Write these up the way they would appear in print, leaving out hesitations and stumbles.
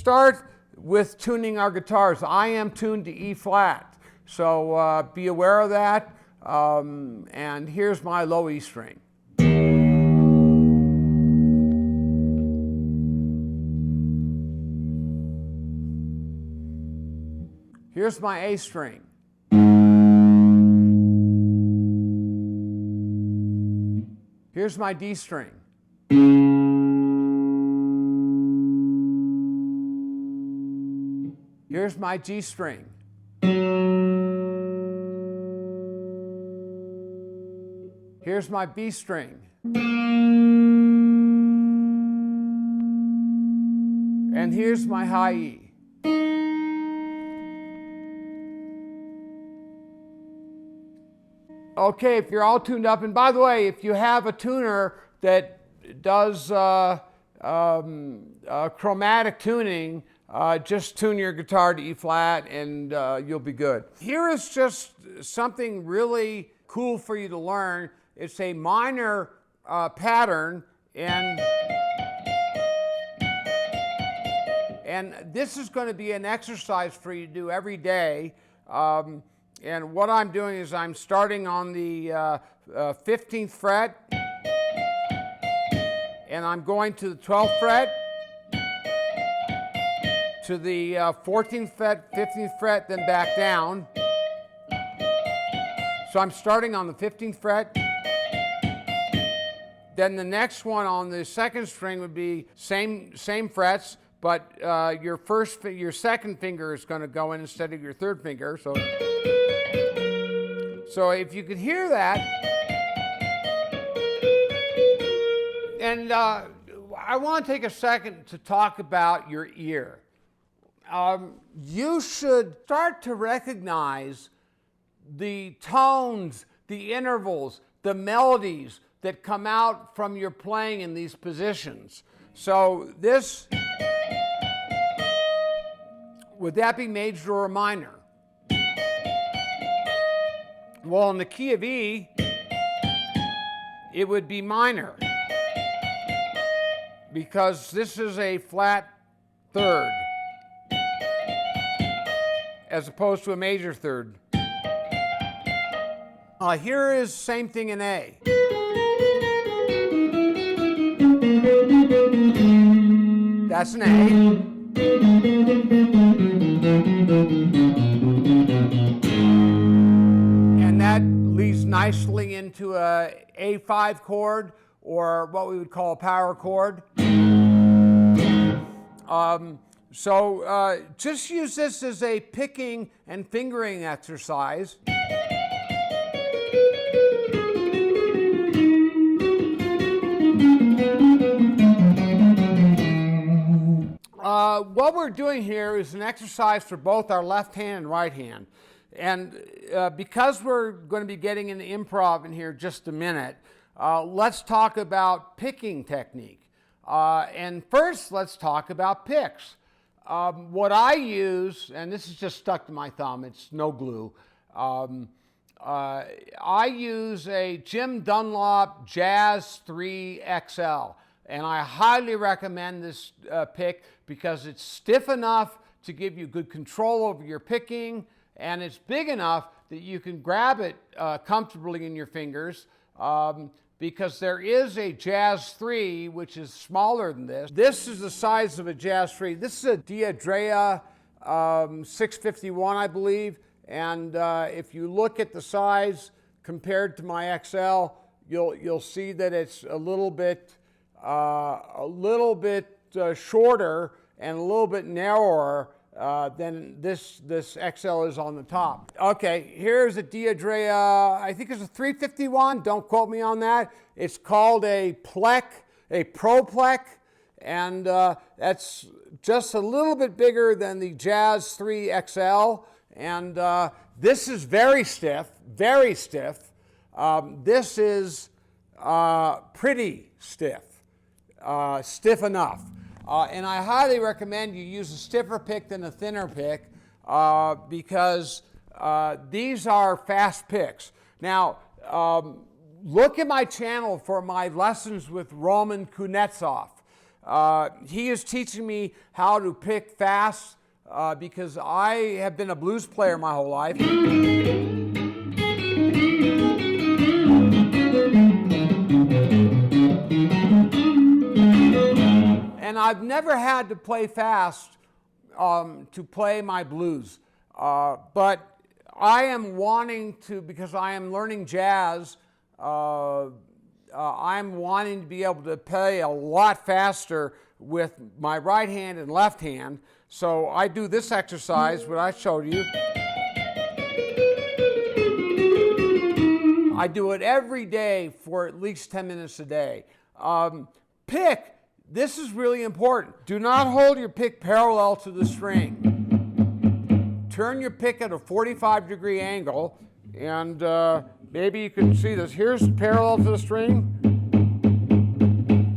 start with tuning our guitars. I am tuned to E flat, so be aware of that. And here's my low E string. Here's my A string. Here's my D string. Here's my G string. Here's my B string. And here's my high E. Okay, if you're all tuned up, and by the way, if you have a tuner that does chromatic tuning, just tune your guitar to E flat and you'll be good. Here is just something really cool for you to learn. It's a minor pattern, and this is going to be an exercise for you to do every day. And what I'm doing is I'm starting on the 15th fret, and I'm going to the 12th fret, to the 14th fret, 15th fret, then back down. So I'm starting on the 15th fret. Then the next one on the second string would be same frets, but your second finger is going to go in instead of your third finger. So if you could hear that, and I want to take a second to talk about your ear. You should start to recognize the tones, the intervals, the melodies that come out from your playing in these positions. So this, would that be major or minor? Well, in the key of E, it would be minor, because this is a flat third as opposed to a major third. Here is same thing in A. That's an A. And that leads nicely into a A5 chord, or what we would call a power chord. So just use this as a picking and fingering exercise. What we're doing here is an exercise for both our left hand and right hand. And because we're going to be getting into improv in here just a minute, let's talk about picking technique. And first, let's talk about picks. What I use, and this is just stuck to my thumb, it's no glue. I use a Jim Dunlop Jazz 3 XL. And I highly recommend this pick because it's stiff enough to give you good control over your picking, and it's big enough that you can grab it comfortably in your fingers, because there is a Jazz 3 which is smaller than this. This is the size of a Jazz 3. This is a D'Adrea 651, I believe, and if you look at the size compared to my XL, you'll see that it's a little bit shorter and a little bit narrower than this XL is on the top. Okay, here's a D'Adrea, I think it's a 351, don't quote me on that. It's called a Plec, a Pro Plec, and that's just a little bit bigger than the Jazz 3 XL, and this is very stiff, very stiff. This is pretty stiff. Stiff enough. And I highly recommend you use a stiffer pick than a thinner pick because these are fast picks. Now, look at my channel for my lessons with Roman Kuznetsov. He is teaching me how to pick fast because I have been a blues player my whole life. And I've never had to play fast to play my blues. But I am wanting to, because I am learning jazz, I'm wanting to be able to play a lot faster with my right hand and left hand. So I do this exercise, what I showed you. I do it every day for at least 10 minutes a day. Pick, this is really important. Do not hold your pick parallel to the string. Turn your pick at a 45-degree angle, and maybe you can see this. Here's parallel to the string.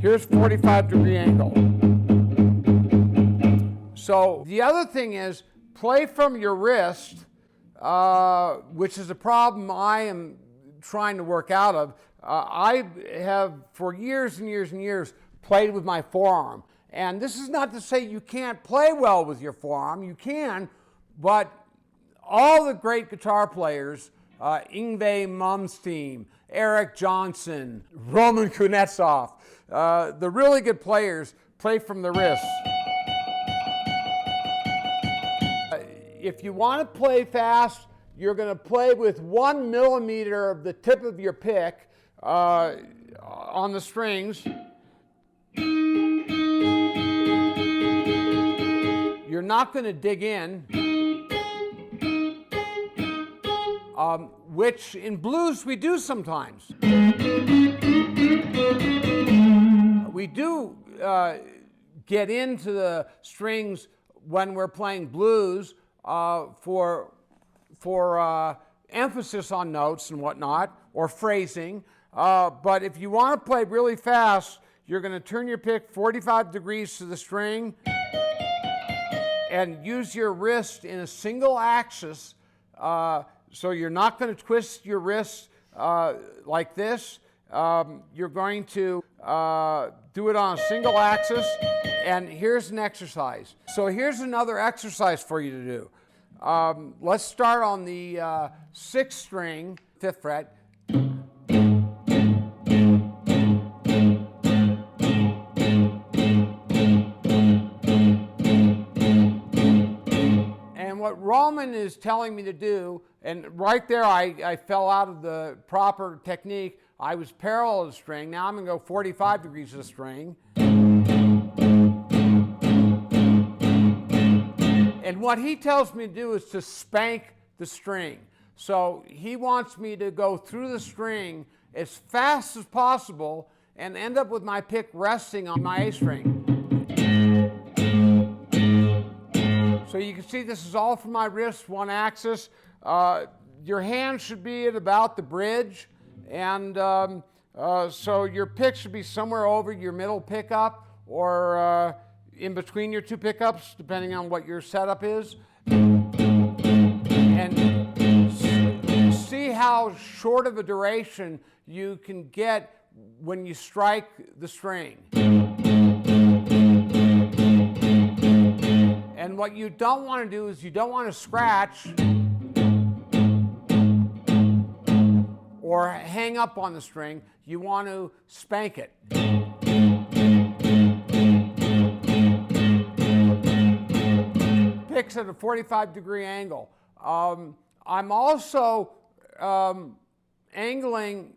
Here's 45-degree angle. So the other thing is, play from your wrist, which is a problem I am trying to work out of. I have, for years and years and years, played with my forearm. And this is not to say you can't play well with your forearm. You can, but all the great guitar players, Yngwie Malmsteen, Eric Johnson, Roman Kuznetsov, the really good players play from the wrist. If you want to play fast, you're going to play with 1 millimeter of the tip of your pick on the strings. You're not going to dig in, which in blues we do sometimes. We do get into the strings when we're playing blues for emphasis on notes and whatnot, or phrasing. But if you want to play really fast, you're going to turn your pick 45 degrees to the string and use your wrist in a single axis. So you're not going to twist your wrist like this. You're going to do it on a single axis. And here's an exercise. So here's another exercise for you to do. Let's start on the 6th string, 5th fret. And what Roman is telling me to do, and right there I fell out of the proper technique. I was parallel to the string. Now I'm going to go 45 degrees to the string. And what he tells me to do is to spank the string. So he wants me to go through the string as fast as possible and end up with my pick resting on my A string. So you can see this is all from my wrist, one axis. Your hand should be at about the bridge, and so your pick should be somewhere over your middle pickup or in between your two pickups, depending on what your setup is. And see how short of a duration you can get when you strike the string. And what you don't want to do is you don't want to scratch or hang up on the string. You want to spank it. Picks at a 45-degree angle. I'm also angling,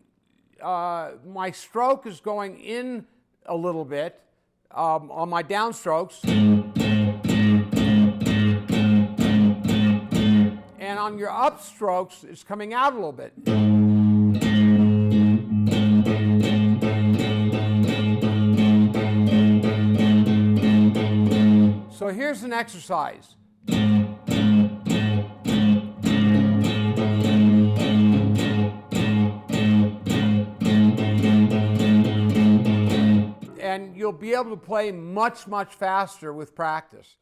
my stroke is going in a little bit on my downstrokes. And on your upstrokes, it's coming out a little bit. So here's an exercise. And you'll be able to play much, much faster with practice.